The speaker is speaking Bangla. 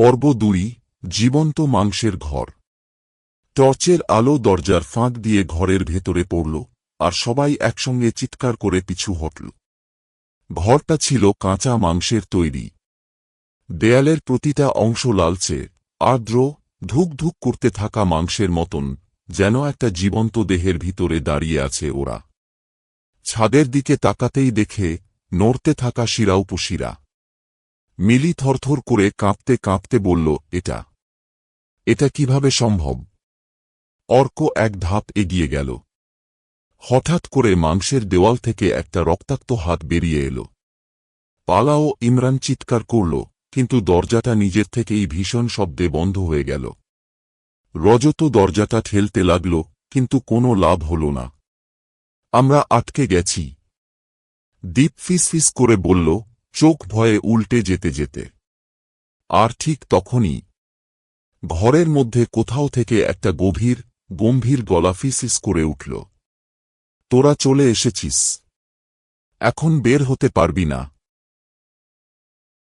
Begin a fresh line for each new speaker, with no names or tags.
পর্ব ২ জীবন্ত মাংসের ঘর। টর্চের আলো দরজার ফাঁক দিয়ে ঘরের ভেতরে পড়ল, আর সবাই একসঙ্গে চিৎকার করে পিছু হটল। ঘরটা ছিল কাঁচা মাংসের তৈরি। দেয়ালের প্রতিটা অংশ লালচে, আর্দ্র, ধুকধুক করতে থাকা মাংসের মতন, যেন একটা জীবন্ত দেহের ভিতরে দাঁড়িয়ে আছে ওরা। ছাদের দিকে তাকাতেই দেখে নড়তে থাকা শিরা। মিলি থরথর করে কাঁপতে কাঁপতে বলল, এটা কিভাবে সম্ভব? অর্ক এক ধাপ এগিয়ে গেল। হঠাৎ করে মাংসের দেওয়াল থেকে একটা রক্তাক্ত হাত বেরিয়ে এল। পালাও! ইমরান চিৎকার করল, কিন্তু দরজাটা নিজের থেকেই ভীষণ শব্দে বন্ধ হয়ে গেল। রজত দরজাটা ঠেলতে লাগল, কিন্তু কোনো লাভ হল না। আমরা আটকে গেছি, দীপ ফিসফিস করে বলল, চোখ ভয়ে উল্টে যেতে যেতে। আর ঠিক তখনই ঘরের মধ্যে কোথাও থেকে একটা গম্ভীর গলা ফিসফিস করে উঠল, তোরা চলে এসেছিস, এখন বের হতে পারবি না।